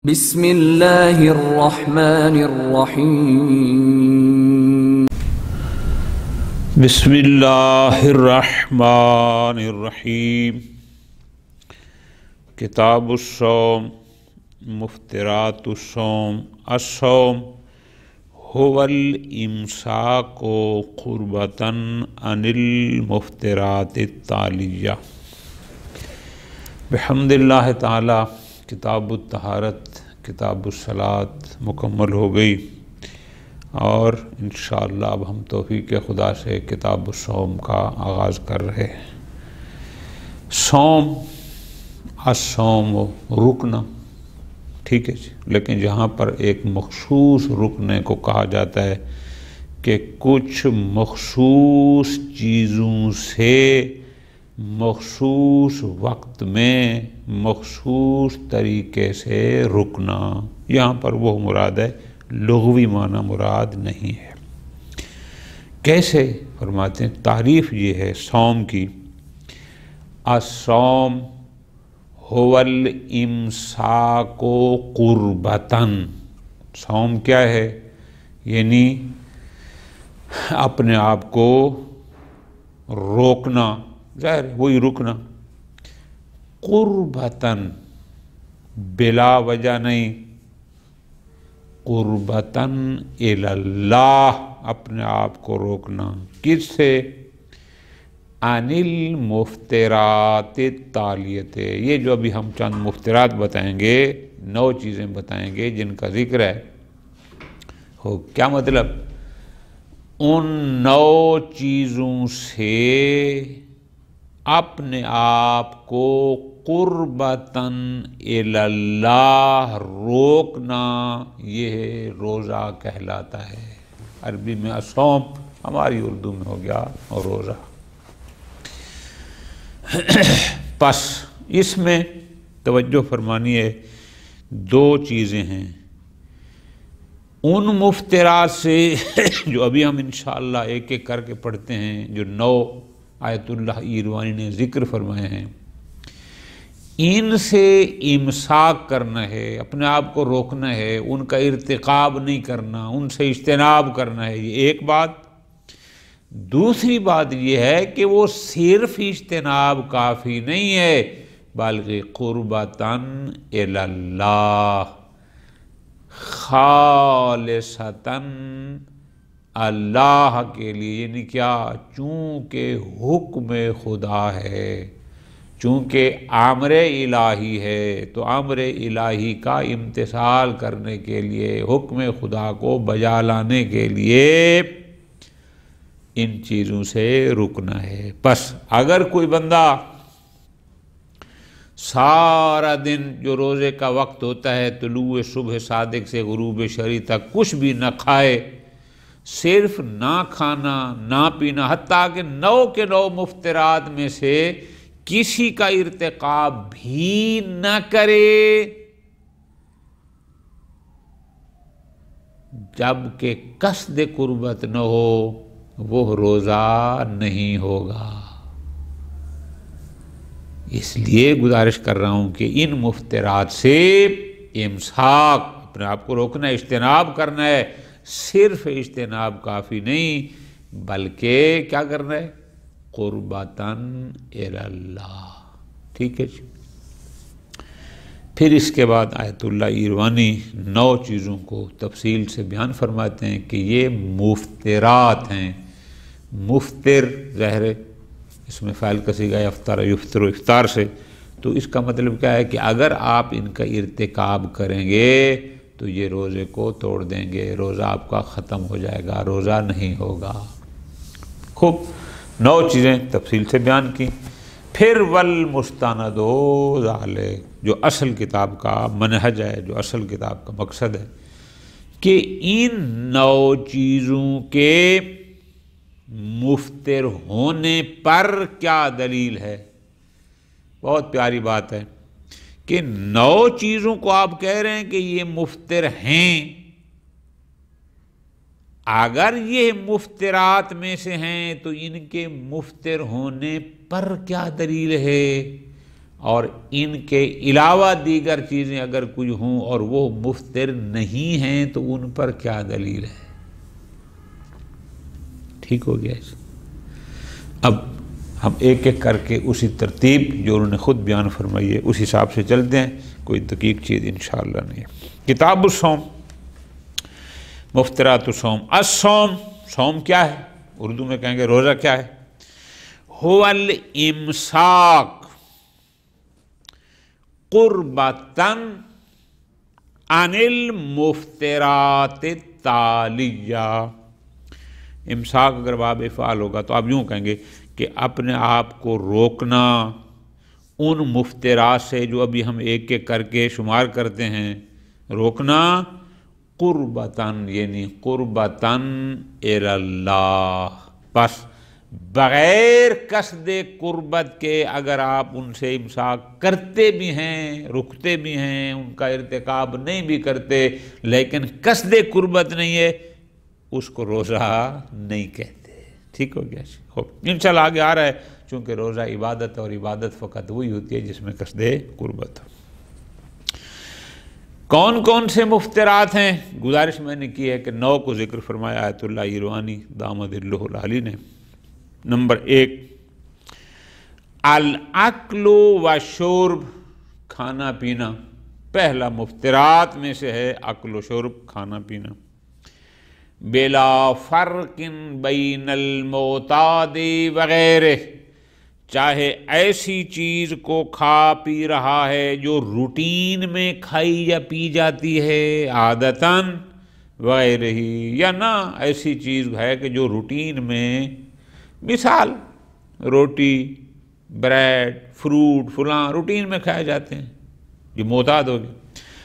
بسم اللہ الرحمن الرحیم بسم اللہ الرحمن الرحیم کتاب الصوم مفطرات الصوم الصوم هو الامساک قربۃ عن المفطرات التالیہ۔ بحمد اللہ تعالی کتاب الطہارت کتاب الصلاۃ مکمل ہو گئی، اور انشاءاللہ اب ہم توفیق خدا سے کتاب الصوم کا آغاز کر رہے ہیں۔ صوم الصوم رکنا، ٹھیک ہے جی، لیکن جہاں پر ایک مخصوص رکنے کو کہا جاتا ہے کہ کچھ مخصوص چیزوں سے مخصوص وقت میں مخصوص طریقے سے رکنا، یہاں پر وہ مراد ہے، لغوی معنی مراد نہیں ہے۔ کیسے فرماتے ہیں؟ تعریف یہ ہے صوم کی، الصوم هو الامساک قربۃ۔ صوم کیا ہے؟ یعنی اپنے آپ کو روکنا، ظاہر وہی رکنا، قربتاً بلا وجہ نہیں، قربتاً الی اللہ، اپنے آپ کو روکنا، کس سے؟ عن المفطرات التالیۃ، یہ جو ابھی ہم چند مفطرات بتائیں گے، 9 چیزیں بتائیں گے جن کا ذکر ہے، ہو کیا مطلب؟ ان 9 چیزوں سے اپنے آپ کو قربتاً الی اللہ روکنا، یہ روزہ کہلاتا ہے۔ عربی میں الصوم، ہماری اردو میں ہو گیا اور روزہ۔ پس اس میں توجہ فرمانی ہے، 2 چیزیں ہیں ان مفطرات سے جو ابھی ہم انشاءاللہ ایک ایک کر کے پڑھتے ہیں، جو 9 آیت اللہ ایروانی نے ذکر فرمائے ہیں، ان سے امساک کرنا ہے، اپنے آپ کو روکنا ہے، ان کا ارتکاب نہیں کرنا، ان سے اجتناب کرنا ہے، یہ ایک بات۔ دوسری بات یہ ہے کہ وہ صرف اجتناب کافی نہیں ہے، بلکہ قربتاً الی اللہ، خالصتاً اللہ کے لیے، یعنی کیا؟ چونکہ حکم خدا ہے، چونکہ امر الہی ہے، تو امر الہی کا امتثال کرنے کے لیے، حکم خدا کو بجا لانے کے لیے ان چیزوں سے رکنا ہے۔ پس اگر کوئی بندہ سارا دن جو روزے کا وقت ہوتا ہے، طلوع صبح صادق سے غروب شرع تک کچھ بھی نہ کھائے، صرف نہ کھانا نہ پینا، حتیٰ کہ 9 کے 9 مفطرات میں سے کسی کا ارتکاب بھی نہ کرے، جب کہ قصد قربت نہ ہو، وہ روزہ نہیں ہوگا۔ اس لیے گزارش کر رہا ہوں کہ ان مفطرات سے امساک، اپنے آپ کو روکنا، اجتناب کرنا ہے، صرف اجتناب کافی نہیں، بلکہ کیا کرنا ہے؟ قربتاً الی اللہ، ٹھیک ہے جی۔ پھر اس کے بعد آیت اللہ ایروانی 9 چیزوں کو تفصیل سے بیان فرماتے ہیں کہ یہ مفطرات ہیں۔ مفطر ظاہر ہے اس میں فاعل کا صیغہ افطر یفطر افطار سے، تو اس کا مطلب کیا ہے کہ اگر آپ ان کا ارتکاب کریں گے تو یہ روزے کو توڑ دیں گے، روزہ آپ کا ختم ہو جائے گا، روزہ نہیں ہوگا۔ خوب 9 چیزیں تفصیل سے بیان کی۔ پھر والمستند ذالک، جو اصل کتاب کا منہج ہے، جو اصل کتاب کا مقصد ہے، کہ ان 9 چیزوں کے مفطر ہونے پر کیا دلیل ہے۔ بہت پیاری بات ہے کہ 9 چیزوں کو آپ کہہ رہے ہیں کہ یہ مفطر ہیں، اگر یہ مفطرات میں سے ہیں تو ان کے مفطر ہونے پر کیا دلیل ہے؟ اور ان کے علاوہ دیگر چیزیں اگر کوئی ہوں اور وہ مفطر نہیں ہیں تو ان پر کیا دلیل ہے؟ ٹھیک ہو گیا۔ اب ہم ایک ایک کر کے اسی ترتیب جو انہوں نے خود بیان فرمائی ہے اس حساب سے چلتے ہیں، کوئی دقیق چیز انشاءاللہ نہیں ہے۔ کتاب الصوم، مفطرات الصوم۔ الصوم، صوم کیا ہے؟ اردو میں کہیں گے روزہ کیا ہے؟ هو الامساک قربتاً عن المفطرات التالیہ۔ امساک اگر باب افعال ہوگا تو آپ یوں کہیں گے کہ اپنے آپ کو روکنا ان مفطرات سے جو ابھی ہم ایک ایک کر کے شمار کرتے ہیں، روکنا قربتاً یعنی قربتاً الی اللہ، بس بغیر قصد قربت کے اگر آپ ان سے امساک کرتے بھی ہیں، رکتے بھی ہیں، ان کا ارتکاب نہیں بھی کرتے لیکن قصد قربت نہیں ہے، اس کو روزہ نہیں کہتے۔ ٹھیک ہو گیا؟ انشاءاللہ آگے آ رہا ہے، چونکہ روزہ عبادت اور عبادت فقط وہی ہوتی ہے جس میں قصد قربت ہو۔ کون کون سے مفطرات ہیں؟ گزارش میں نے کی ہے کہ 9 کو ذکر فرمایا آیت اللہ ایروانی دامد اللہ العالی نے۔ نمبر 1 الاکل و شرب، کھانا پینا، پہلا مفطرات میں سے ہے اکل و شرب، کھانا پینا۔ بلا فرق بین المعتاد وغیرہ، چاہے ایسی چیز کو کھا پی رہا ہے جو روٹین میں کھائی یا پی جاتی ہے عادتاً وغیرہ ہی، یا نہ ایسی چیز ہے کہ جو روٹین میں، مثال روٹی، بریڈ، فروٹ، فلاں روٹین میں کھائے جاتے ہیں، یہ معتاد ہوگی۔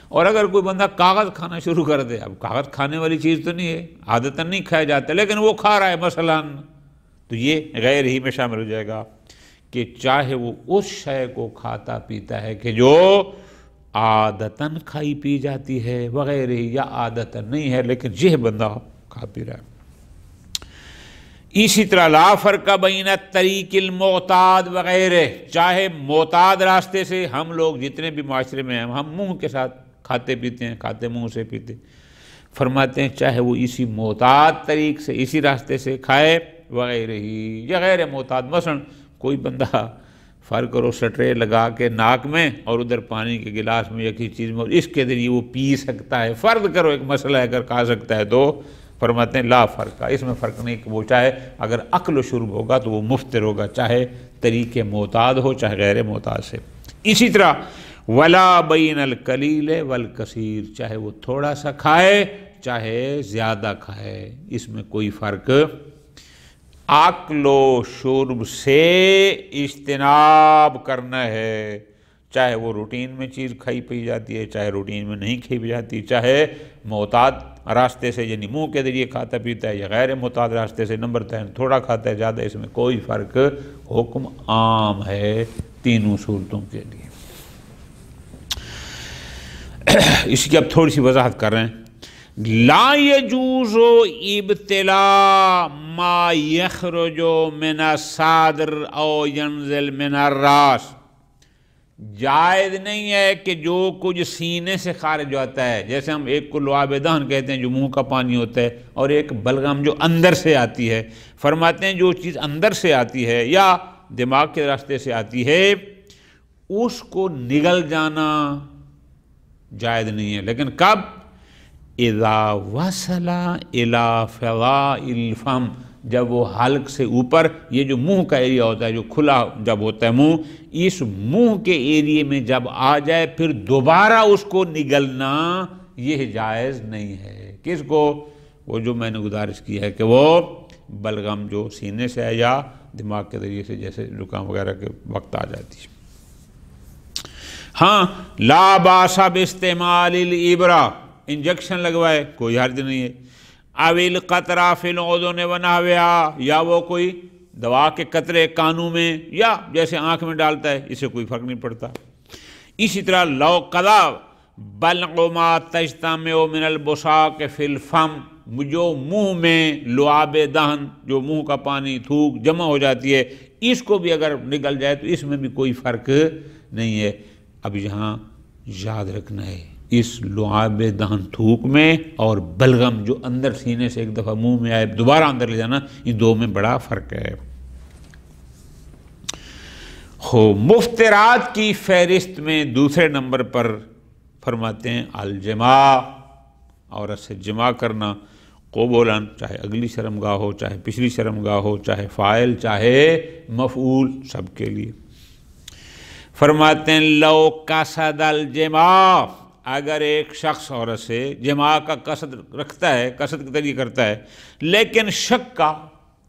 اور اگر کوئی بندہ کاغذ کھانا شروع کر دے، اب کاغذ کھانے والی چیز تو نہیں ہے، عادتاً نہیں کھایا جاتا لیکن وہ کھا رہا ہے مثلاً، تو یہ غیر ہی میں شامل ہو جائے گا کہ چاہے وہ اس شے کو کھاتا پیتا ہے کہ جو عادتاً کھائی پی جاتی ہے وغیرہ ہی، یا عادتاً نہیں ہے لیکن یہ بندہ کھا پی رہا ہے۔ اسی طرح لا فرق بین الطریق المعتاد وغیرہ، چاہے معتاد راستے سے، ہم لوگ جتنے بھی معاشرے میں ہیں ہم منہ کے ساتھ کھاتے پیتے ہیں، کھاتے منہ سے پیتے، فرماتے ہیں چاہے وہ اسی معتاد طریق سے، اسی راستے سے کھائے وغیرہ ہی، یا غیر معتاد، مثلا کوئی بندہ فرق کرو سٹرے لگا کے ناک میں اور ادھر پانی کے گلاس میں یا کسی چیز میں، اور اس کے ذریعے وہ پی سکتا ہے، فرض کرو ایک مسئلہ ہے اگر کھا سکتا ہے تو فرماتے ہیں لا فرق، اس میں فرق نہیں کہ وہ چاہے اگر اکل و شرب ہوگا تو وہ مفطر ہوگا، چاہے طریق معتاد ہو چاہے غیر معتاد سے۔ اسی طرح ولا بین القلیل والکثیر، چاہے وہ تھوڑا سا کھائے چاہے زیادہ کھائے، اس میں کوئی فرق۔ اکل و شرب سے اجتناب کرنا ہے، چاہے وہ روٹین میں چیز کھائی پی جاتی ہے چاہے روٹین میں نہیں کھائی پی جاتی، چاہے معتاد راستے سے یعنی منہ کے ذریعے کھاتا پیتا ہے یا غیر معتاد راستے سے، نمبر 3 تھوڑا کھاتا ہے زیادہ، اس میں کوئی فرق، حکم عام ہے تینوں صورتوں کے لیے۔ اس کی اب تھوڑی سی وضاحت کر رہے ہیں۔ لا يجوز ابتلاء ما يخرج من الصدر او ينزل من الراس، جائز نہیں ہے کہ جو کچھ سینے سے خارج ہوتا ہے، جیسے ہم ایک کو لعاب دہن کہتے ہیں جو منہ کا پانی ہوتا ہے، اور ایک بلغم جو اندر سے آتی ہے، فرماتے ہیں جو چیز اندر سے آتی ہے یا دماغ کے راستے سے آتی ہے اس کو نگل جانا جائز نہیں ہے، لیکن کب؟ اذا وصل الى فضاء الفم، جب وہ حلق سے اوپر، یہ جو منہ کا ایریا ہوتا ہے جو کھلا جب ہوتا ہے منہ، اس منہ کے ایریے میں جب آ جائے پھر دوبارہ اس کو نگلنا یہ جائز نہیں ہے۔ کس کو؟ وہ جو میں نے گزارش کی ہے کہ وہ بلغم جو سینے سے ہے یا دماغ کے ذریعے سے، جیسے زکام وغیرہ کے وقت آ جاتی ہے۔ ہاں لا باس باستعمال الابرہ، انجیکشن لگوائے کوئی حرج نہیں ہے، اویل قطرہ فی الاذن ونحوہا، یا وہ کوئی دوا کے قطرے کانوں میں یا جیسے آنکھ میں ڈالتا ہے، اسے کوئی فرق نہیں پڑتا۔ اسی طرح لو قضا بلغ ما تجتمع من البصاق فی الفم، جو منہ میں لعاب دہن جو منہ کا پانی تھوک جمع ہو جاتی ہے، اس کو بھی اگر نگل جائے تو اس میں بھی کوئی فرق نہیں ہے۔ اب یہاں یاد رکھنا ہے اس لعاب دہن تھوک میں اور بلغم جو اندر سینے سے ایک دفعہ منہ میں آئے دوبارہ اندر لے جانا، ان دو میں بڑا فرق ہے۔ مفترات کی فہرست میں دوسرے نمبر پر فرماتے ہیں الجماع، عورت سے جماع کرنا، قبولاً، چاہے اگلی شرمگاہ ہو، چاہے پچھلی شرمگاہ ہو، چاہے فاعل چاہے مفعول، سب کے لیے۔ فرماتے ہیں لو قصد الجماع، اگر ایک شخص عورت سے جماع کا قصد رکھتا ہے، قصد کے ذریعے کرتا ہے، لیکن شک کا،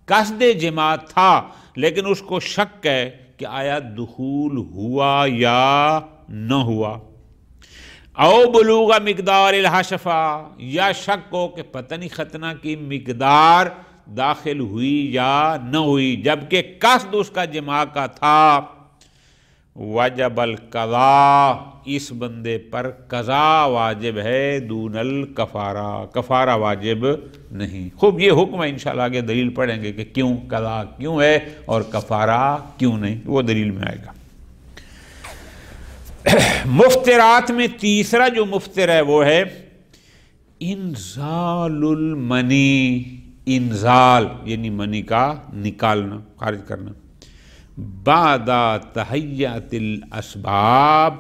قصد جماع تھا لیکن اس کو شک ہے کہ آیا دخول ہوا یا نہ ہوا، او بلوغ مقدار الحشفہ، یا شک ہو کہ پتہ نہیں ختنہ کی مقدار داخل ہوئی یا نہ ہوئی جبکہ قصد اس کا جماع کا تھا، وجب القضاء، اس بندے پر قضاء واجب ہے، دون الکفارہ، کفارہ واجب نہیں۔ خوب یہ حکم ہے، انشاءاللہ آگے دلیل پڑھیں گے کہ کیوں قضاء کیوں ہے اور کفارہ کیوں نہیں، وہ دلیل میں آئے گا۔ مفترات میں تیسرا جو مفتر ہے وہ ہے انزال المنی، انزال یعنی منی کا نکالنا، خارج کرنا، بعد تہیئۃ الاسباب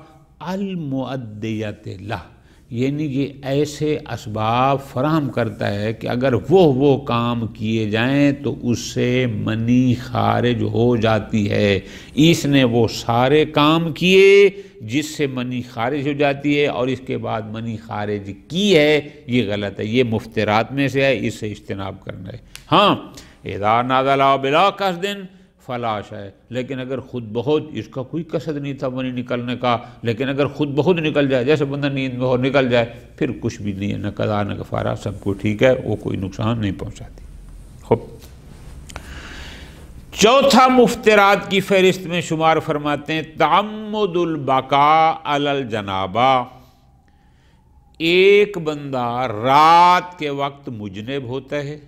المؤدیۃ لہ، یعنی یہ ایسے اسباب فراہم کرتا ہے کہ اگر وہ کام کیے جائیں تو اس سے منی خارج ہو جاتی ہے۔ اس نے وہ سارے کام کیے جس سے منی خارج ہو جاتی ہے اور اس کے بعد منی خارج کی ہے، یہ غلط ہے، یہ مفترات میں سے ہے، اس سے اجتناب کرنا ہے۔ ہاں اذا نزل بلا قصد فلاش ہے، لیکن اگر خود بخود، اس کا کوئی قصد نہیں تھا منی نکلنے کا، لیکن اگر خود بخود نکل جائے، جیسے بندہ نیند میں ہو نکل جائے، پھر کچھ بھی نہیں ہے، نہ قضا نہ کفارہ، سب کو ٹھیک ہے، وہ کوئی نقصان نہیں پہنچاتی۔ خوب، چوتھا مفترات کی فہرست میں شمار فرماتے ہیں تعمد البقاء علی الجنابہ، ایک بندہ رات کے وقت مجنب ہوتا ہے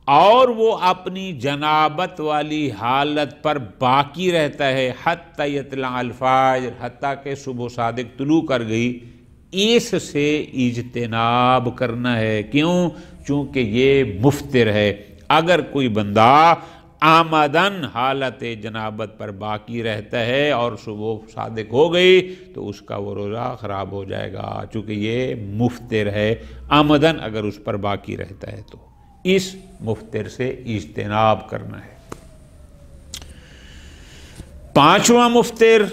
اور وہ اپنی جنابت والی حالت پر باقی رہتا ہے حتی یطلع الفجر، حتیٰ کہ صبح صادق طلوع کر گئی، اس سے اجتناب کرنا ہے۔ کیوں؟ چونکہ یہ مفتر ہے۔ اگر کوئی بندہ آمدن حالت جنابت پر باقی رہتا ہے اور صبح صادق ہو گئی تو اس کا وہ روزہ خراب ہو جائے گا، چونکہ یہ مفتر ہے، آمدن اگر اس پر باقی رہتا ہے تو اس مفتر سے اجتناب کرنا ہے۔ پانچواں مفتر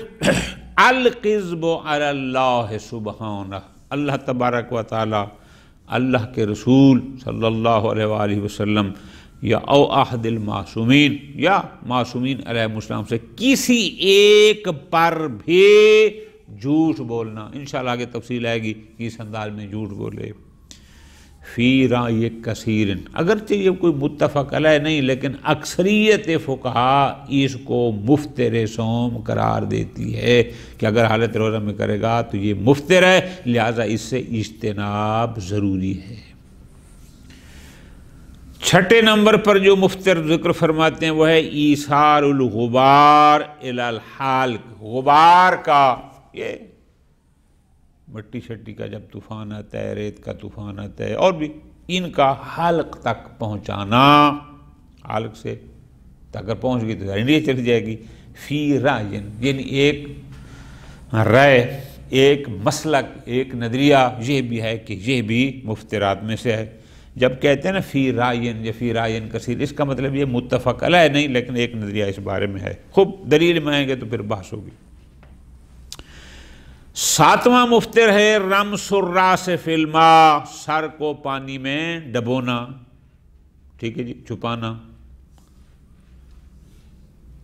الکذب علی اللہ سبحانہ، اللہ تبارک و تعالی، اللہ کے رسول صلی اللہ علیہ وآلہ وسلم یا او احد المعصومین یا معصومین علیہ السلام سے کسی ایک پر بھی جھوٹ بولنا، انشاءاللہ آگے تفصیل آئے گی کس انداز میں جھوٹ بولے، فی رأی کثیر، اگرچہ یہ کوئی متفق علیہ نہیں لیکن اکثریت فقہا اس کو مفتر صوم قرار دیتی ہے کہ اگر حالت روزہ میں کرے گا تو یہ مفتر ہے، لہذا اس سے اجتناب ضروری ہے۔ چھٹے نمبر پر جو مفتر ذکر فرماتے ہیں وہ ہے ایثار الغبار الی الحالق، غبار کا، یہ مٹی شٹی کا جب طوفان آتا ہے، ریت کا طوفان آتا ہے، اور بھی ان کا حلق تک پہنچانا، حلق سے اگر پہنچ گئی تو ظاہر چلی جائے گی۔ فی رائن یعنی ایک رائے، ایک مسلک، ایک نظریہ یہ بھی ہے کہ یہ بھی مفترات میں سے ہے۔ جب کہتے ہیں نا فی رائن یا فی رائن کثیر، اس کا مطلب یہ متفق علیہ نہیں لیکن ایک نظریہ اس بارے میں ہے۔ خوب دلیل میں آئیں گے تو پھر بحث ہوگی۔ ساتواں مفتر ہے رمس الراس فی الماء، سر کو پانی میں ڈبونا، ٹھیک ہے جی، چھپانا،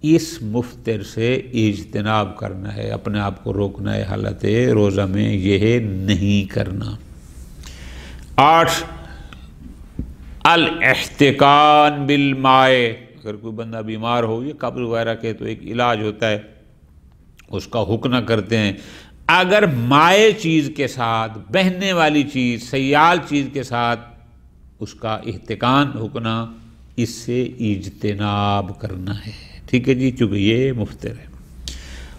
اس مفتر سے اجتناب کرنا ہے، اپنے آپ کو روکنا ہے، حالت روزہ میں یہ نہیں کرنا۔ 8 الاحتقان بالماء، اگر کوئی بندہ بیمار ہو، یہ قبض وغیرہ کے تو ایک علاج ہوتا ہے، اس کا حکم کرتے ہیں، اگر مائع چیز کے ساتھ، بہنے والی چیز، سیال چیز کے ساتھ اس کا احتقان حکنا، اس سے اجتناب کرنا ہے، ٹھیک ہے جی، چونکہ یہ مفتر ہے۔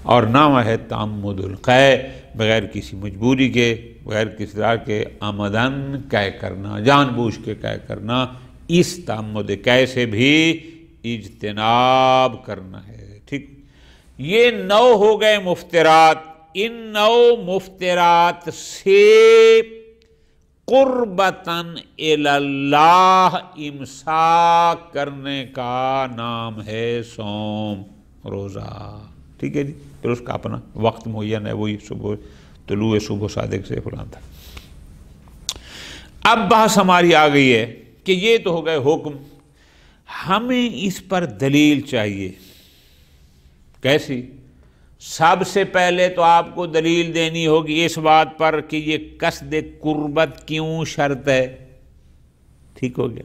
اور نامہ ہے تعمد القے، بغیر کسی مجبوری کے، بغیر کسی طرح کے آمدن قے کرنا، جان بوجھ کے قے کرنا، اس تعمد قے سے بھی اجتناب کرنا ہے۔ ٹھیک، یہ 9 ہو گئے مفترات۔ ان 9 مفترات سے قربتاً الی اللہ امساک کرنے کا نام ہے صوم، روزہ۔ ٹھیک ہے جی، پھر اس کا اپنا وقت معین ہے، وہی صبح طلوع صبح صادق سے فلاں تھا۔ اب بحث ہماری آ گئی ہے کہ یہ تو ہو گئے حکم، ہمیں اس پر دلیل چاہیے۔ کیسی؟ سب سے پہلے تو آپ کو دلیل دینی ہوگی اس بات پر کہ یہ قصد قربت کیوں شرط ہے۔ ٹھیک ہو گیا۔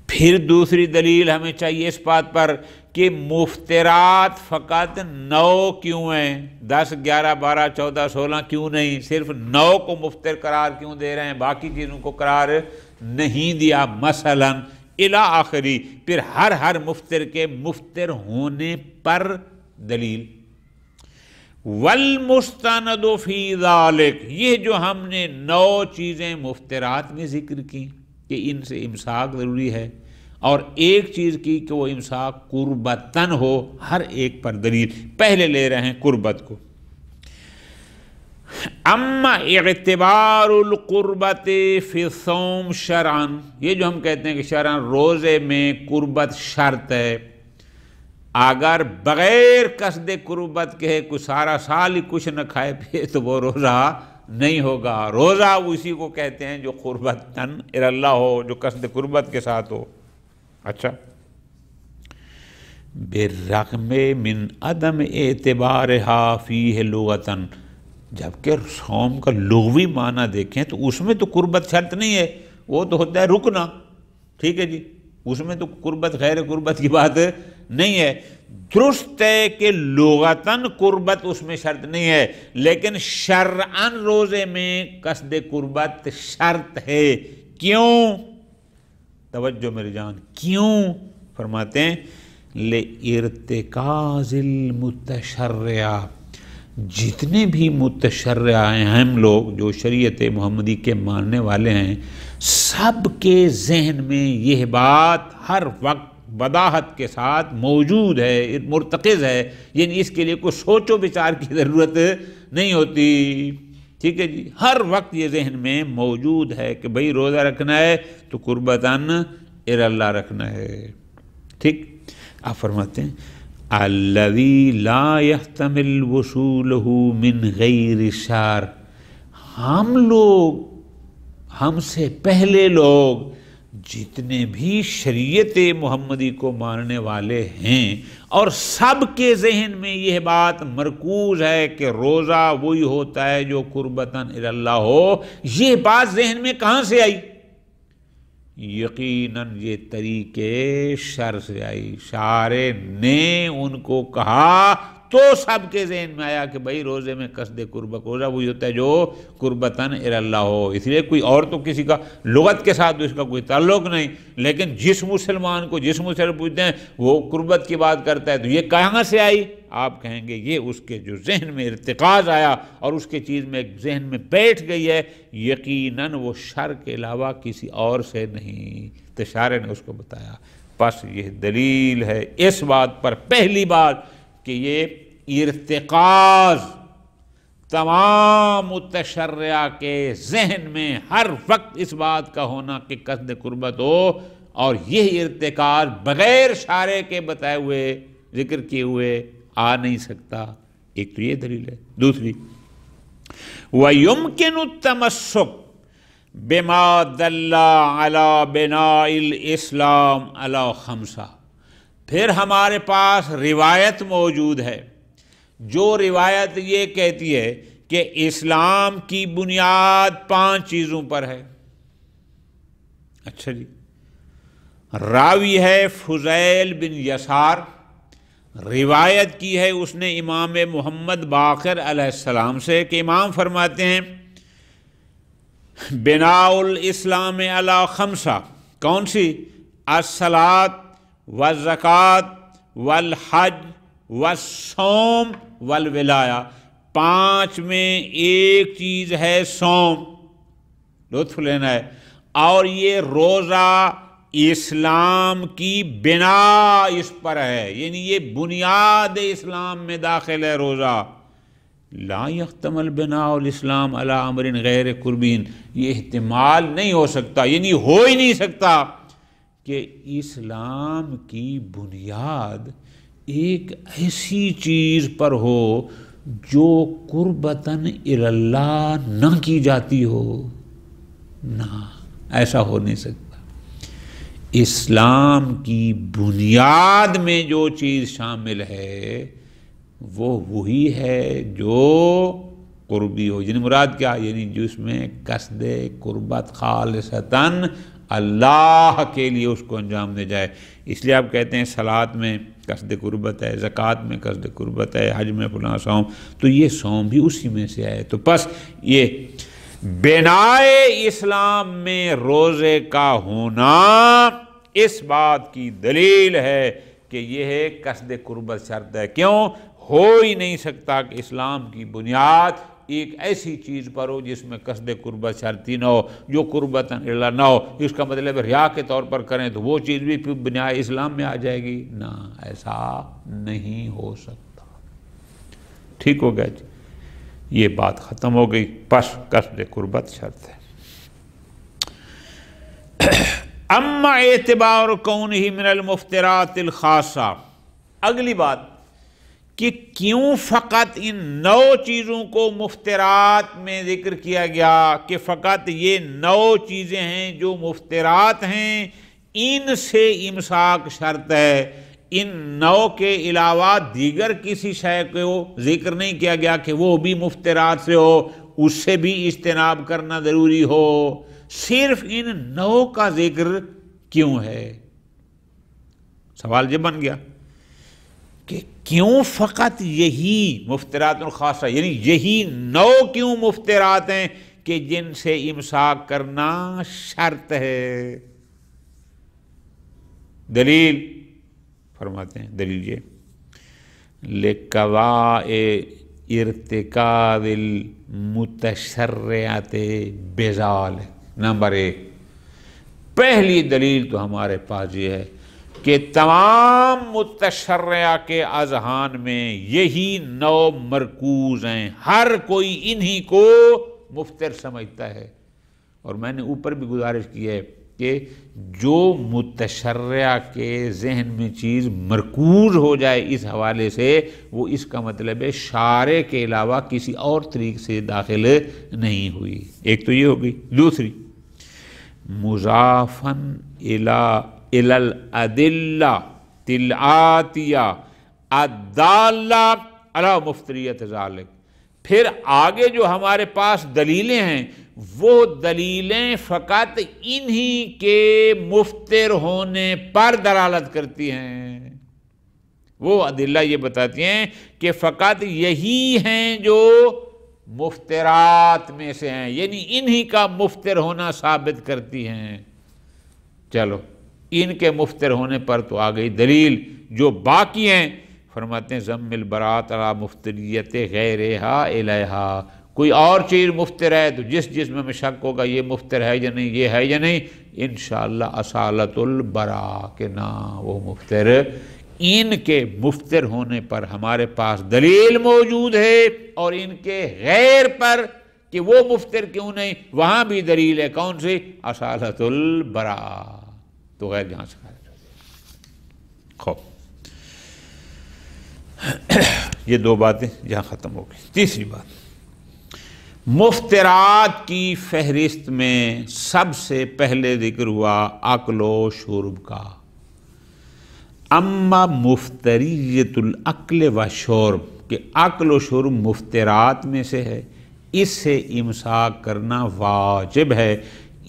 پھر دوسری دلیل ہمیں چاہیے اس بات پر کہ مفترات فقط 9 کیوں ہیں، 10 11 12 14 16 کیوں نہیں، صرف 9 کو مفتر قرار کیوں دے رہے ہیں، باقی چیزوں کو قرار نہیں دیا؟ مثلا الی آخری، پھر ہر مفتر کے مفتر ہونے پر دلیل۔ والمستند فی ذالک، یہ جو ہم نے 9 چیزیں مفترات میں ذکر کی کہ ان سے امساک ضروری ہے، اور ایک چیز کی کہ وہ امساک قربتاً ہو، ہر ایک پر دلیل۔ پہلے لے رہے ہیں قربت کو۔ اما اعتبار القربت فی الصوم شرعاً، یہ جو ہم کہتے ہیں کہ شرعاً روزے میں قربت شرط ہے، اگر بغیر قصد قربت کے کوئی سارا سال ہی کچھ نہ کھائے پیے تو وہ روزہ نہیں ہوگا۔ روزہ اسی کو کہتے ہیں جو قربتاً الی اللہ ہو، جو قصد قربت کے ساتھ ہو۔ اچھا، بالرغم من عدم اعتبارها فیہ لغتاً، جبکہ صوم کا لغوی معنی دیکھیں تو اس میں تو قربت شرط نہیں ہے، وہ تو ہوتا ہے رکنا۔ ٹھیک ہے جی، اس میں تو قربت غیر قربت کی بات نہیں ہے۔ درست ہے کہ لغتاً قربت اس میں شرط نہیں ہے، لیکن شرعاً روزے میں قصد قربت شرط ہے۔ کیوں؟ توجہ میری جان، کیوں؟ فرماتے ہیں لِارتِکَاز المتشرع، جتنے بھی متشرع ہیں ہم لوگ جو شریعت محمدی کے ماننے والے ہیں، سب کے ذہن میں یہ بات ہر وقت وضاحت کے ساتھ موجود ہے، مرتکز ہے، یعنی اس کے لیے کوئی سوچ و بچار کی ضرورت نہیں ہوتی۔ ٹھیک ہے جی، ہر وقت یہ ذہن میں موجود ہے کہ بھئی روزہ رکھنا ہے تو قربتاً الی اللہ رکھنا ہے۔ ٹھیک، آپ فرماتے ہیں الذی لا یحتمل وصولہ من غیر شار، ہم لوگ، ہم سے پہلے لوگ جتنے بھی شریعت محمدی کو ماننے والے ہیں، اور سب کے ذہن میں یہ بات مرکوز ہے کہ روزہ وہی ہوتا ہے جو قربتاً الی اللہ ہو، یہ بات ذہن میں کہاں سے آئی؟ یقیناً یہ طریقے شر سے آئی، شارع نے ان کو کہا تو سب کے ذہن میں آیا کہ بھئی روزے میں قصد قربت، روزہ وہی ہوتا ہے جو قربتاً الی اللہ ہو۔ اس لیے کوئی اور تو کسی کا لغت کے ساتھ تو اس کا کوئی تعلق نہیں، لیکن جس مسلمان کو جس مسلمان پوچھتے ہیں وہ قربت کی بات کرتا ہے تو یہ کہاں سے آئی؟ آپ کہیں گے یہ اس کے جو ذہن میں ارتکاز آیا اور اس کے چیز میں ذہن میں بیٹھ گئی ہے، یقیناً وہ شر کے علاوہ کسی اور سے نہیں، تو شارع نے اس کو بتایا۔ پس یہ دلیل ہے اس بات پر، پہلی بات کہ یہ ارتکاز تمام متشرع کے ذہن میں ہر وقت اس بات کا ہونا کہ قصد قربت ہو، اور یہ ارتکاز بغیر شارع کے بتائے ہوئے ذکر کیے ہوئے آ نہیں سکتا۔ ایک تو یہ دلیل ہے۔ دوسری وَيُمْكِنُ التَّمَسُّكُ بِمَا دَلَّ عَلَى بِنَاءِ الْإِسْلَامِ عَلَى خَمْسَةٍ، پھر ہمارے پاس روایت موجود ہے جو روایت یہ کہتی ہے کہ اسلام کی بنیاد 5 چیزوں پر ہے۔ اچھا جی، راوی ہے فضیل بن یسار، روایت کی ہے اس نے امام محمد باقر علیہ السلام سے کہ امام فرماتے ہیں بناء الاسلام علی 5، کون سی؟ الصلاۃ والزکوٰۃ والحج والصوم والولایا، 5 میں ایک چیز ہے صوم، لطف لینا ہے، اور یہ روزہ اسلام کی بنا اس پر ہے، یعنی یہ بنیاد اسلام میں داخل ہے روزہ۔ لا یختم البناء الاسلام علی امر غیر قربین، یہ احتمال نہیں ہو سکتا، یعنی ہو ہی نہیں سکتا کہ اسلام کی بنیاد ایک ایسی چیز پر ہو جو قربتاً اللہ نہ کی جاتی ہو، نہ، ایسا ہو نہیں سکتا۔ اسلام کی بنیاد میں جو چیز شامل ہے وہ وہی ہے جو قربی ہو، یعنی مراد کیا، یعنی جس میں قصد قربت خالصتاً اللہ کے لیے اس کو انجام دے جائے۔ اس لیے آپ کہتے ہیں صلاۃ میں قصد قربت ہے، زکوٰۃ میں قصد قربت ہے، حج میں فلاں صوم، تو یہ صوم بھی اسی میں سے ہے۔ تو پس یہ بنائے اسلام میں روزے کا ہونا اس بات کی دلیل ہے کہ یہ ہے قصد قربت شرط ہے۔ کیوں؟ ہو ہی نہیں سکتا کہ اسلام کی بنیاد ایک ایسی چیز پر ہو جس میں قصد قربت شرطی نہ ہو، جو قربت اللہ نہ ہو۔ اس کا مطلب ریا کے طور پر کریں تو وہ چیز بھی بنیاد اسلام میں آ جائے گی، نہ، ایسا نہیں ہو سکتا۔ ٹھیک ہو گیا جی، یہ بات ختم ہو گئی، پس قصد قربت شرط ہے۔ اما اعتبار کونہ من المفترات الخاصہ، اگلی بات کہ کیوں فقط ان 9 چیزوں کو مفترات میں ذکر کیا گیا، کہ فقط یہ 9 چیزیں ہیں جو مفترات ہیں، ان سے امساک شرط ہے۔ ان 9 کے علاوہ دیگر کسی شے کو ذکر نہیں کیا گیا کہ وہ بھی مفترات سے ہو، اس سے بھی اجتناب کرنا ضروری ہو، صرف ان 9 کا ذکر کیوں ہے؟ سوال یہ بن گیا کہ کیوں فقط یہی مفترات الخاصہ، یعنی یہی 9 کیوں مفترات ہیں کہ جن سے امساک کرنا شرط ہے؟ دلیل فرماتے ہیں، دلیل یہ لِقَوَاءِ ارتکاب المتشرعۃ بذالک۔ نمبر 1، پہلی دلیل تو ہمارے پاس یہ ہے کہ تمام متشرعہ کے اذہان میں یہی 9 مرکوز ہیں، ہر کوئی انہی کو مفتر سمجھتا ہے۔ اور میں نے اوپر بھی گزارش کی ہے کہ جو متشرعہ کے ذہن میں چیز مرکوز ہو جائے اس حوالے سے، وہ اس کا مطلب ہے شارع کے علاوہ کسی اور طریق سے داخل نہیں ہوئی۔ ایک تو یہ ہو گئی۔ دوسری، مضافاً الی الادلہ الآتیہ الدالہ علی مفتریت ذالک، پھر آگے جو ہمارے پاس دلیلیں ہیں وہ دلیلیں فقط انہی کے مفتر ہونے پر دلالت کرتی ہیں۔ وہ ادلہ یہ بتاتی ہیں کہ فقط یہی ہیں جو مفترات میں سے ہیں، یعنی انہی کا مفتر ہونا ثابت کرتی ہیں۔ چلو، ان کے مفتر ہونے پر تو آ گئی دلیل۔ جو باقی ہیں فرماتے ہیں ضم البراءۃ علی مفتریت غیرہا الیہا، کوئی اور چیز مفتر ہے تو جس میں شک ہوگا یہ مفتر ہے یا نہیں، یہ ہے یا نہیں، انشاءاللہ اصالت البراء کہ نہ وہ مفتر، ان کے مفتر ہونے پر ہمارے پاس دلیل موجود ہے، اور ان کے غیر پر کہ وہ مفتر کیوں نہیں، وہاں بھی دلیل ہے۔ کون سی؟ اصالت البراء، تو غیر جہاں سے خوب۔ یہ 2 باتیں جہاں ختم ہو گئی۔ تیسری بات، مفترات کی فہرست میں سب سے پہلے ذکر ہوا اکل و شرب کا۔ اما مفتریت الاکل و شرب، کہ اکل و شرب مفترات میں سے ہے، اس سے امساک کرنا واجب ہے۔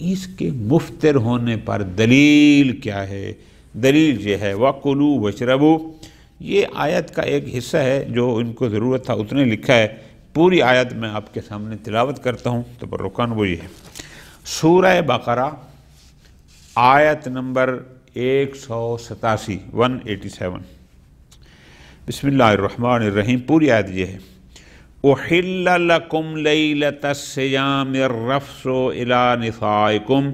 اس کے مفتر ہونے پر دلیل کیا ہے؟ دلیل یہ ہے وَكُلُوا وَاشْرَبُوا، یہ آیت کا ایک حصہ ہے جو ان کو ضرورت تھا اتنے لکھا ہے۔ پوری آیت میں آپ کے سامنے تلاوت کرتا ہوں، تبرکاً وہ یہ ہے۔ سورہ بقرہ آیت نمبر 187، بسم اللہ الرحمن الرحیم، پوری آیت یہ ہے، احل لکم لیلۃ الصیام الرفث الی نسائکم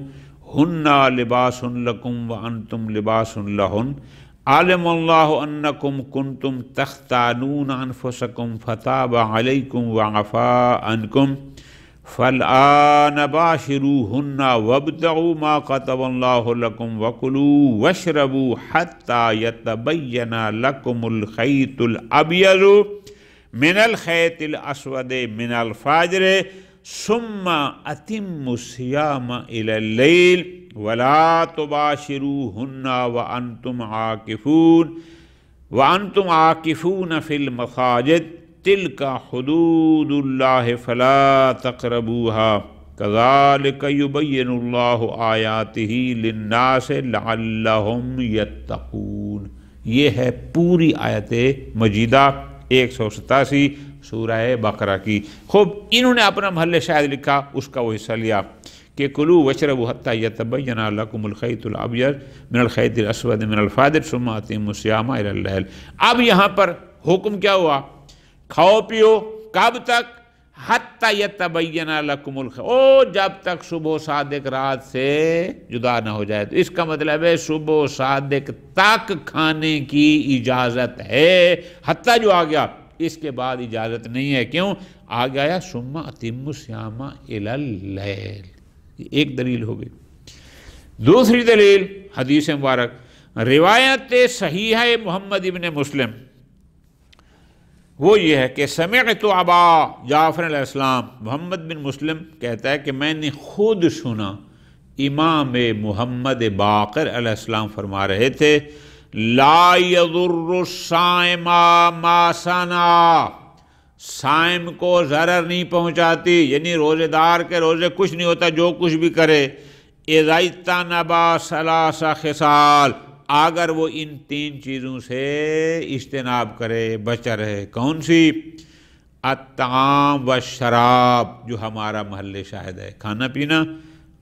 ہن لباس لکم وانتم لباس لہن علم اللہ انکم کنتم تختانون انفسکم فتاب علیکم وعفا عنکم فالآن باشروہن وابتغوا ما كتب اللہ لکم وکلوا واشربوا حتی یتبین لکم الخیط الابیض من الخیط الاسود من الفجر ثم اتموا الصیام الی اللیل ولا تباشروہن وانتم عاکفون فی المساجد تلک حدود اللہ فلا تقربوها کذالک یبین اللہ آیاتہ للناس لعلہم یتقون۔ یہ ہے پوری آیت مجیدہ 187 سورہ بقرہ کی۔ خوب انہوں نے اپنا محل شاہد لکھا، اس کا وہ حصہ لیا کہ کلوا واشربوا حتی یتبین لکم الخیط الابیض من الخیط الاسود من الفجر ثم اتموا الصیام الی اللیل۔ اب یہاں پر حکم کیا ہوا؟ کھاؤ پیو، کب تک؟ حتی یتبین لکم الخیط، جب تک صبح صادق رات سے جدا نہ ہو جائے۔ تو اس کا مطلب ہے صبح صادق تک کھانے کی اجازت ہے، حتی جو آ گیا اس کے بعد اجازت نہیں ہے۔ کیوں آ گیا؟ ثم اتموا الصیام الی اللیل۔ ایک دلیل ہو گئی۔ دوسری دلیل حدیث مبارک روایت صحیحہ محمد ابن مسلم، وہ یہ ہے کہ سمعت ابا جعفر علیہ السلام، محمد بن مسلم کہتا ہے کہ میں نے خود سنا امام محمد باقر علیہ السلام فرما رہے تھے، لا یضر الصائم ما صنع، صائم کو ضرر نہیں پہنچاتی، یعنی روزے دار کے روزے کچھ نہیں ہوتا جو کچھ بھی کرے، اذا اجتنب ثلاث خصال، اگر وہ ان 3 چیزوں سے اجتناب کرے، بچا رہے۔ کون سی؟ الطعام والشراب، جو ہمارا محل شاہد ہے، کھانا پینا،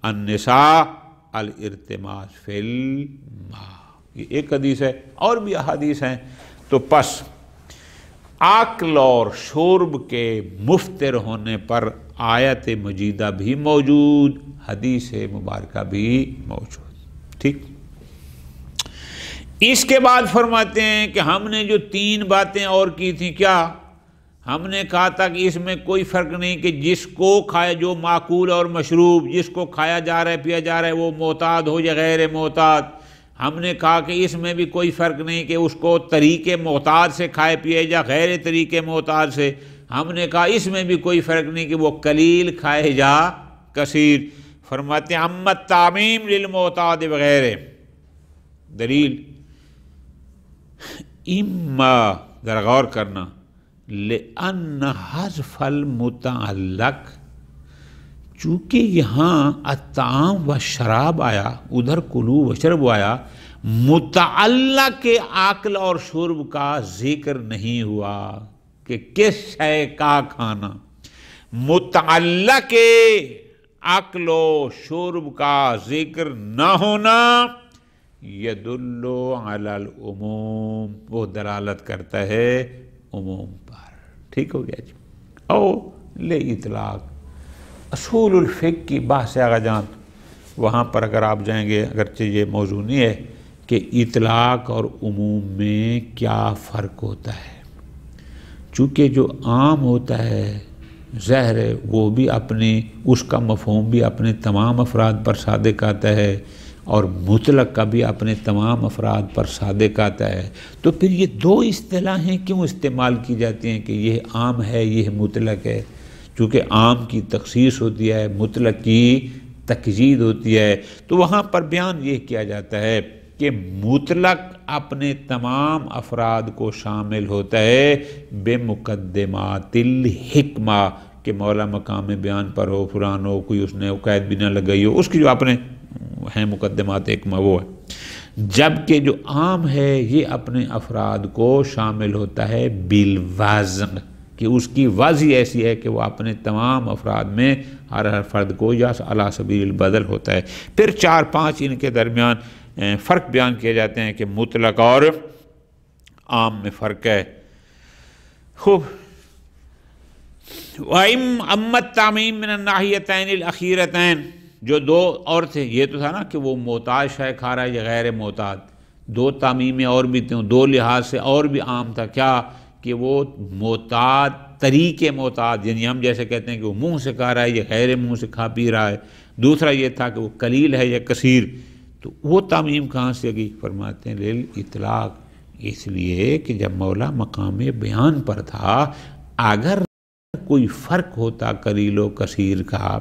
النساء الارتماس فی الماء، یہ ایک حدیث ہے، اور بھی احادیث ہیں۔ تو پس اکل اور شرب کے مفطر ہونے پر آیت مجیدہ بھی موجود، حدیث مبارکہ بھی موجود، ٹھیک۔ اس کے بعد فرماتے ہیں کہ ہم نے جو 3 باتیں اور کی تھیں، کیا؟ ہم نے کہا تھا کہ اس میں کوئی فرق نہیں کہ جس کو کھائے، جو معقول اور مشروب، جس کو کھایا جا رہا ہے پیا جا رہا ہے وہ معتاد ہو یا غیر معتاد۔ ہم نے کہا کہ اس میں بھی کوئی فرق نہیں کہ اس کو طریقے معتاد سے کھائے پیے یا غیر طریقے معتاد سے۔ ہم نے کہا اس میں بھی کوئی فرق نہیں کہ وہ قلیل کھائے یا کثیر۔ فرماتے ہیں اما التعمیم للمعتاد وغیرہ، دلیل اما، ذرا غور کرنا، لأن حذف المتعلق، چونکہ یہاں الطعام و شراب آیا، ادھر کلو وشرب آیا، متعلق اکل اور شرب کا ذکر نہیں ہوا کہ کس شے کا کھانا، متعلق اکل و شرب کا ذکر نہ ہونا یدل علی العموم، وہ دلالت کرتا ہے عموم پر۔ ٹھیک ہو گیا جی۔ او لے اطلاق، اصول الفقہ کی بحث آغا جان، وہاں پر اگر آپ جائیں گے، اگرچہ یہ موضوع نہیں ہے کہ اطلاق اور عموم میں کیا فرق ہوتا ہے، چونکہ جو عام ہوتا ہے ظاہر ہے وہ بھی اپنے، اس کا مفہوم بھی اپنے تمام افراد پر صادق آتا ہے، اور مطلق کا بھی اپنے تمام افراد پر صادق آتا ہے۔ تو پھر یہ 2 اصطلاحیں کیوں استعمال کی جاتی ہیں کہ یہ عام ہے، یہ مطلق ہے؟ چونکہ عام کی تخصیص ہوتی ہے، مطلق کی تقیید ہوتی ہے۔ تو وہاں پر بیان یہ کیا جاتا ہے کہ مطلق اپنے تمام افراد کو شامل ہوتا ہے بے مقدمات الحکمہ، کہ مولا مقام بیان پر ہو، فلان ہو، کوئی اس نے قید بھی نہ لگائی ہو، اس کی جو اپنے ہیں مقدمات حکمہ وہ ہے۔ جبکہ جو عام ہے یہ اپنے افراد کو شامل ہوتا ہے بالوزن، کہ اس کی وضع ایسی ہے کہ وہ اپنے تمام افراد میں ہر فرد کو یا علی سبیل البدل ہوتا ہے۔ پھر 4-5 ان کے درمیان فرق بیان کیے جاتے ہیں کہ مطلق اور عام میں فرق ہے۔ خوب امت تعمیم من الناحیتین الاخیرتین، جو دو اور تھے، یہ تو تھا نا کہ وہ محتاج شے کھا رہا ہے یا غیر محتاج، دو تعمیمیں اور بھی تھیں، دو لحاظ سے اور بھی عام تھا، کیا کہ وہ محتاج طریق محتاج، یعنی ہم جیسے کہتے ہیں کہ وہ منہ سے کھا رہا ہے یا غیر منہ سے کھا پی رہا ہے، دوسرا یہ تھا کہ وہ قلیل ہے یا کثیر، تو وہ تعمیم کہاں سے گئی؟ فرماتے ہیں للاطلاق، اس لیے کہ جب مولا مقام بیان پر تھا، اگر کوئی فرق ہوتا قلیل و کثیر کا،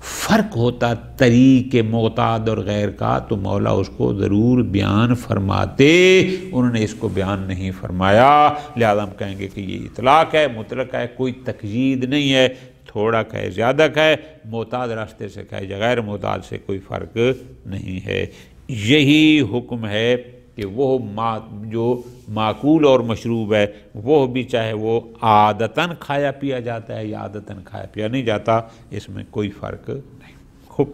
فرق ہوتا طریق معتاد اور غیر کا، تو مولا اس کو ضرور بیان فرماتے، انہوں نے اس کو بیان نہیں فرمایا، لہذا ہم کہیں گے کہ یہ اطلاق ہے، مطلق ہے، کوئی تقیید نہیں ہے، تھوڑا کہے زیادہ کہے، معتاد راستے سے کہے یا غیر معتاد سے کوئی فرق نہیں ہے۔ یہی حکم ہے کہ وہ جو معقول اور مشروب ہے، وہ بھی چاہے وہ عادتاً کھایا پیا جاتا ہے یا عادتاً کھایا پیا نہیں جاتا، اس میں کوئی فرق نہیں۔ خوب،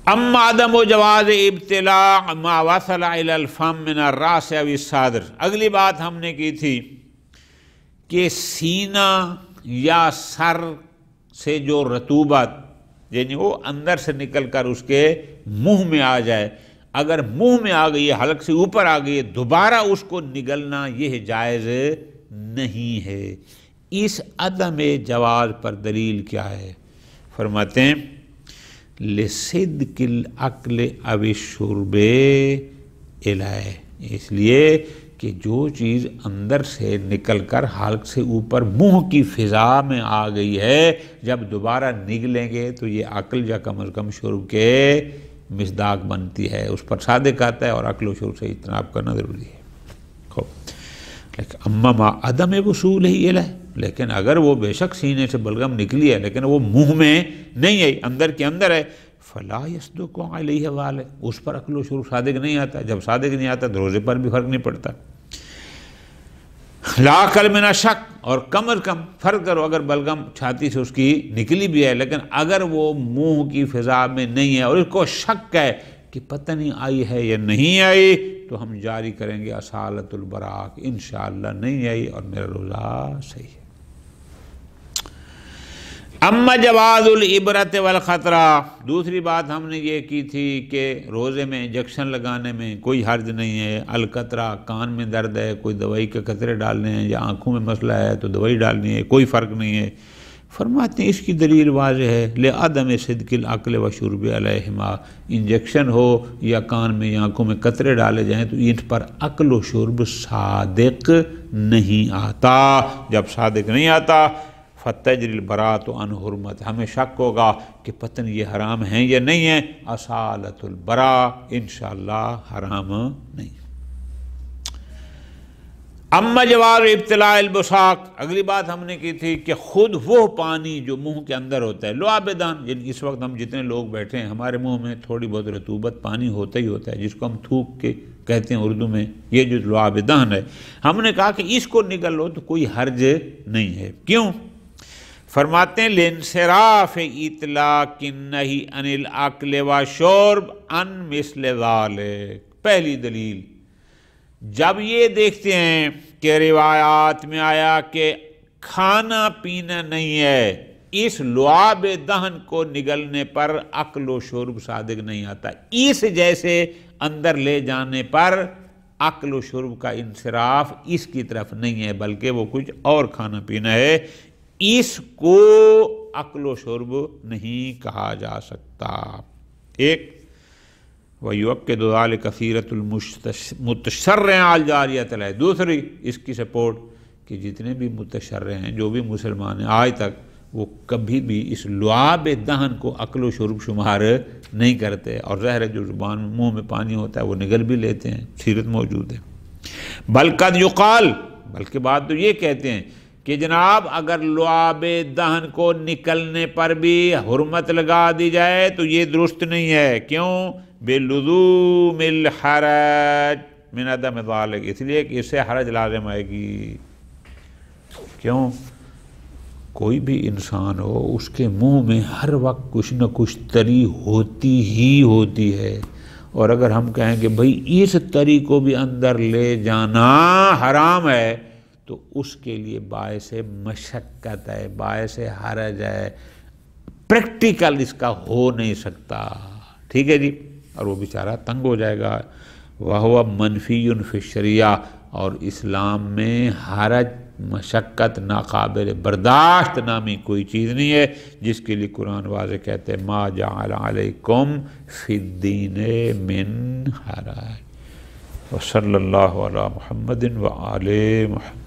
اما عدم و جواز ابتلاع ما وصل الى الفم من الراس او الصدر، اگلی بات ہم نے کی تھی کہ سینہ یا سر سے جو رطوبت، یعنی وہ اندر سے نکل کر اس کے منہ میں آ جائے، اگر منہ میں آ گئی ہے، حلق سے اوپر آ گئی ہے، دوبارہ اس کو نگلنا یہ جائز نہیں ہے۔ اس عدم جواز پر دلیل کیا ہے؟ فرماتے ہیں لصدق العقل او الشرب الیہ، اس لیے کہ جو چیز اندر سے نکل کر حلق سے اوپر منہ کی فضا میں آ گئی ہے، جب دوبارہ نگلیں گے تو یہ عقل یا کم از کم شرب کے مصداق بنتی ہے، اس پر صادق آتا ہے، اور عقل و شرب سے اجتناب کرنا ضروری ہے۔ لیکن اما ما عدم وصول ہی الیہ، لیکن اگر وہ بے شک سینے سے بلغم نکلی ہے لیکن وہ منہ میں نہیں ہے، اندر کے اندر ہے، فلا یصدق علیہ والہ، اس پر عقل و شرب صادق نہیں آتا، جب صادق نہیں آتا تو روزے پر بھی فرق نہیں پڑتا۔ لا عقل من شک، اور کم از کم فرض کرو اگر بلغم چھاتی سے اس کی نکلی بھی ہے، لیکن اگر وہ منہ کی فضا میں نہیں ہے اور اس کو شک ہے کہ پتہ نہیں آئی ہے یا نہیں آئی، تو ہم جاری کریں گے اصالت البراء، انشاءاللہ نہیں آئی اور میرا روزہ صحیح ہے۔ اما جواز العبرت والخطرہ، دوسری بات ہم نے یہ کی تھی کہ روزے میں انجیکشن لگانے میں کوئی حرج نہیں ہے، القطرہ کان میں درد ہے، کوئی دوائی کے قطرے ڈالنے ہیں، یا آنکھوں میں مسئلہ ہے تو دوائی ڈالنی ہے، کوئی فرق نہیں ہے۔ فرماتے ہیں اس کی دلیل واضح ہے، لعدم صدق العقل وشرب علیہما، انجیکشن ہو یا کان میں یا آنکھوں میں قطرے ڈالے جائیں تو ان پر عقل و شرب صادق نہیں آتا، جب صادق نہیں آتا فتجری البراۃ عن حرمت، ہمیں شک ہوگا کہ پتہ نہیں یہ حرام ہیں یا نہیں ہیں، اصالت البراء، انشاءاللہ حرام نہیں۔ اما جواز ابتلاع البصاق، اگلی بات ہم نے کی تھی کہ خود وہ پانی جو منہ کے اندر ہوتا ہے، لعاب دہن، یعنی اس وقت ہم جتنے لوگ بیٹھے ہیں ہمارے منہ میں تھوڑی بہت رطوبت پانی ہوتا ہی ہوتا ہے، جس کو ہم تھوک کے کہتے ہیں اردو میں، یہ جو لعاب دہن ہے، ہم نے کہا کہ اس کو نگل لو تو کوئی حرج نہیں ہے۔ کیوں؟ فرماتے ہیں لانصراف اطلاق النہی عن الاکل والشرب عن مثل ذالک، پہلی دلیل، جب یہ دیکھتے ہیں کہ روایات میں آیا کہ کھانا پینا نہیں ہے، اس لعاب دہن کو نگلنے پر عقل و شرب صادق نہیں آتا، اس جیسے اندر لے جانے پر عقل و شرب کا انصراف اس کی طرف نہیں ہے، بلکہ وہ کچھ اور کھانا پینا ہے، اس کو عقل و شرب نہیں کہا جا سکتا۔ ایک وَيُؤَكِّدُ ذَلِكَ كَثِيرَةُ الْمُتَشَرِّعَ الْجَارِيَةِ عَلَيْهِ، دوسری اس کی سپورٹ کہ جتنے بھی متشرع ہیں، جو بھی مسلمان ہیں آج تک، وہ کبھی بھی اس لعاب دہن کو عقل و شرب شمار نہیں کرتے، اور ظاہر ہے جو زبان میں منہ میں پانی ہوتا ہے وہ نگل بھی لیتے ہیں، سیرت موجود ہے۔ بل قد یقال، بلکہ بات تو یہ کہتے ہیں کہ جناب اگر لعاب دہن کو نکلنے پر بھی حرمت لگا دی جائے تو یہ درست نہیں ہے۔ کیوں؟ بلزوم الحرج من عدم ذلک، اس لیے کہ اس سے حرج لازم آئے گی۔ کیوں؟ کوئی بھی انسان ہو، اس کے منہ میں ہر وقت کچھ نہ کچھ تری ہوتی ہی ہوتی ہے، اور اگر ہم کہیں کہ بھئی اس تری کو بھی اندر لے جانا حرام ہے، تو تو اس کے لیے باعث مشقت ہے، باعث حرج ہے، پریکٹیکل اس کا ہو نہیں سکتا، ٹھیک ہے جی، اور وہ بیچارہ تنگ ہو جائے گا۔ وَهُوَ مَنْفِيٌّ فِي الشَّرِيعَہ، اور اسلام میں حرج، مشقت، ناقابل برداشت نامی کوئی چیز نہیں ہے، جس کے لیے قرآن واضح کہتے ہیں مَا جَعَلَ عَلَيْكُمْ فِي الدِّينِ مِنْ حَرَجٍ۔ وصلی اللہ علی محمد وآل محمد۔